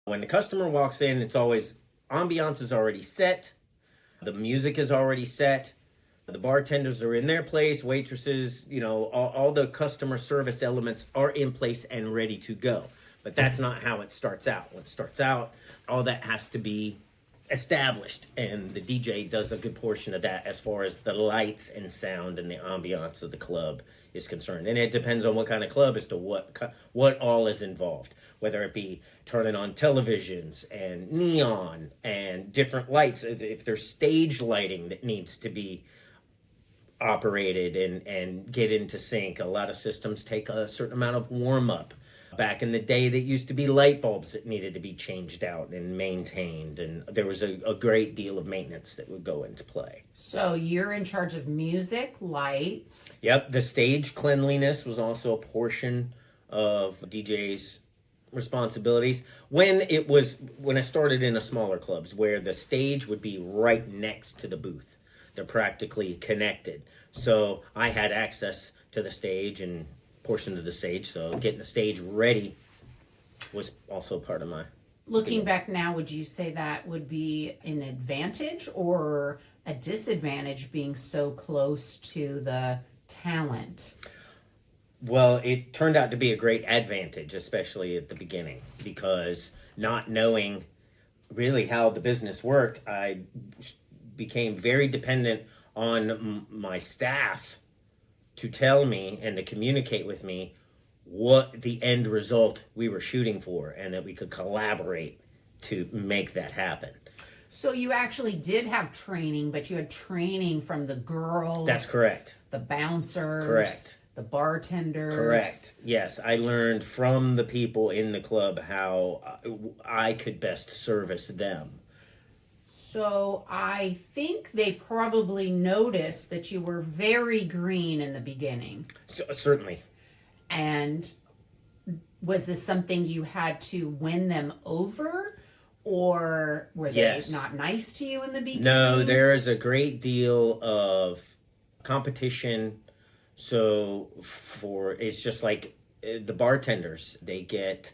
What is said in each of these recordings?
When the customer walks in, it's always ambiance is already set, the music is already set, the bartenders are in their place, waitresses, all the customer service elements are in place and ready to go. But that's not how it starts out. When it starts out, all that has to be established, and the DJ does a good portion of that as far as the lights and sound and the ambiance of the club is concerned. And it depends on what kind of club as to what all is involved, whether it be turning on televisions and neon and different lights. If there's stage lighting that needs to be operated and get into sync, a lot of systems take a certain amount of warm up. Back in the day, that used to be light bulbs that needed to be changed out and maintained, and there was a great deal of maintenance that would go into play. So you're in charge of music, lights. Yep, the stage cleanliness was also a portion of DJ's responsibilities. When I started in the smaller clubs, where the stage would be right next to the booth, they're practically connected. So I had access to the stage and portion of the stage, so getting the stage ready was also part of my Looking back now, would you say that would be an advantage or a disadvantage, being so close to the talent? Well, it turned out to be a great advantage, especially at the beginning, because not knowing really how the business worked, I became very dependent on my staff to tell me and to communicate with me what the end result we were shooting for, and that we could collaborate to make that happen. So you actually did have training, but you had training from the girls. That's correct. The bouncers. Correct. The bartenders. Correct. Yes, I learned from the people in the club how I could best service them. So I think they probably noticed that you were very green in the beginning. Certainly. And was this something you had to win them over? Or were they not nice to you in the beginning? No, there is a great deal of competition. So it's just like the bartenders, they get,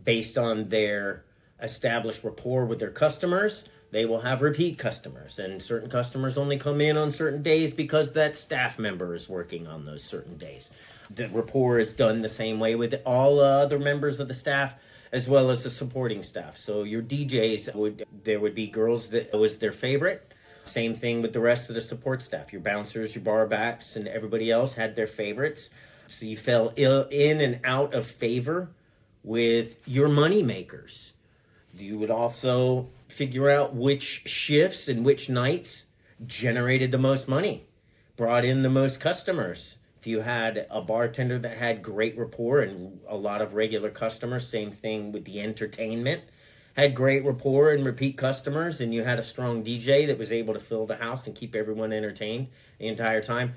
based on their established rapport with their customers, they will have repeat customers, and certain customers only come in on certain days because that staff member is working on those certain days. The rapport is done the same way with all other members of the staff, as well as the supporting staff. So your DJs, there would be girls that was their favorite. Same thing with the rest of the support staff. Your bouncers, your bar backs, and everybody else had their favorites. So you fell in and out of favor with your money makers. You would also figure out which shifts and which nights generated the most money, brought in the most customers. If you had a bartender that had great rapport and a lot of regular customers, same thing with the entertainment, had great rapport and repeat customers, and you had a strong DJ that was able to fill the house and keep everyone entertained the entire time,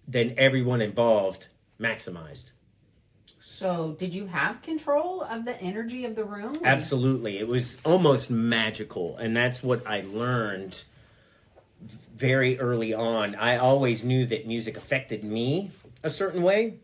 then everyone involved maximized. So did you have control of the energy of the room? Absolutely. It was almost magical, and that's what I learned very early on. I always knew that music affected me a certain way,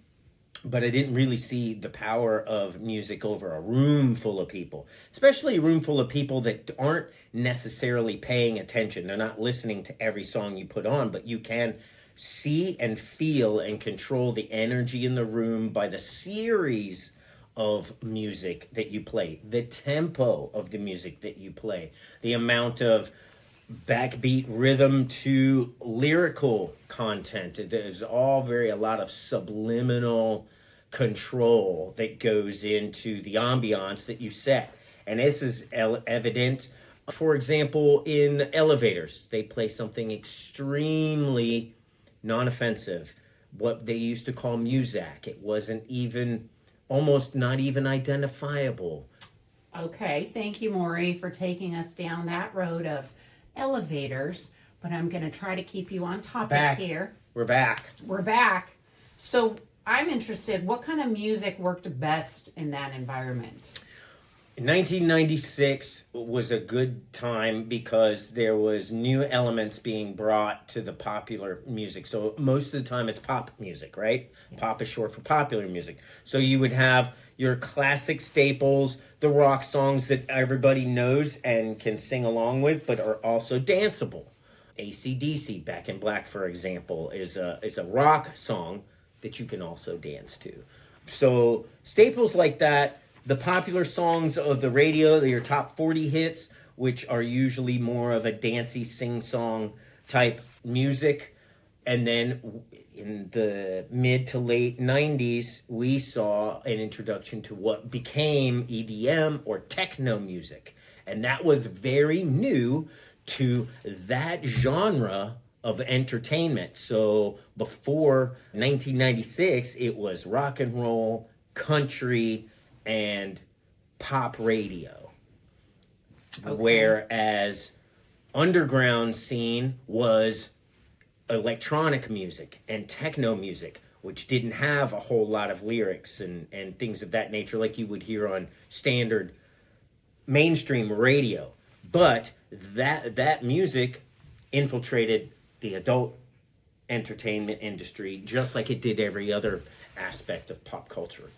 but I didn't really see the power of music over a room full of people, especially a room full of people that aren't necessarily paying attention. They're not listening to every song you put on, but you can see and feel and control the energy in the room by the series of music that you play, the tempo of the music that you play, the amount of backbeat rhythm to lyrical content. There's a lot of subliminal control that goes into the ambiance that you set. And this is evident, for example, in elevators. They play something extremely non-offensive, what they used to call muzak. It wasn't even, almost not even identifiable. Okay, thank you, Maury, for taking us down that road of elevators, but I'm going to try to keep you on topic here. We're back. So I'm interested, what kind of music worked best in that environment? 1996 was a good time because there was new elements being brought to the popular music. So most of the time it's pop music, right? Yeah. Pop is short for popular music. So you would have your classic staples, the rock songs that everybody knows and can sing along with, but are also danceable. AC/DC, Back in Black, for example, is a rock song that you can also dance to. So staples like that, the popular songs of the radio, your top 40 hits, which are usually more of a dancey sing-song type music. And then in the mid to late 90s, we saw an introduction to what became EDM or techno music. And that was very new to that genre of entertainment. So before 1996, it was rock and roll, country, and pop radio. Okay. Whereas underground scene was electronic music and techno music, which didn't have a whole lot of lyrics and things of that nature like you would hear on standard mainstream radio. But that music infiltrated the adult entertainment industry just like it did every other aspect of pop culture.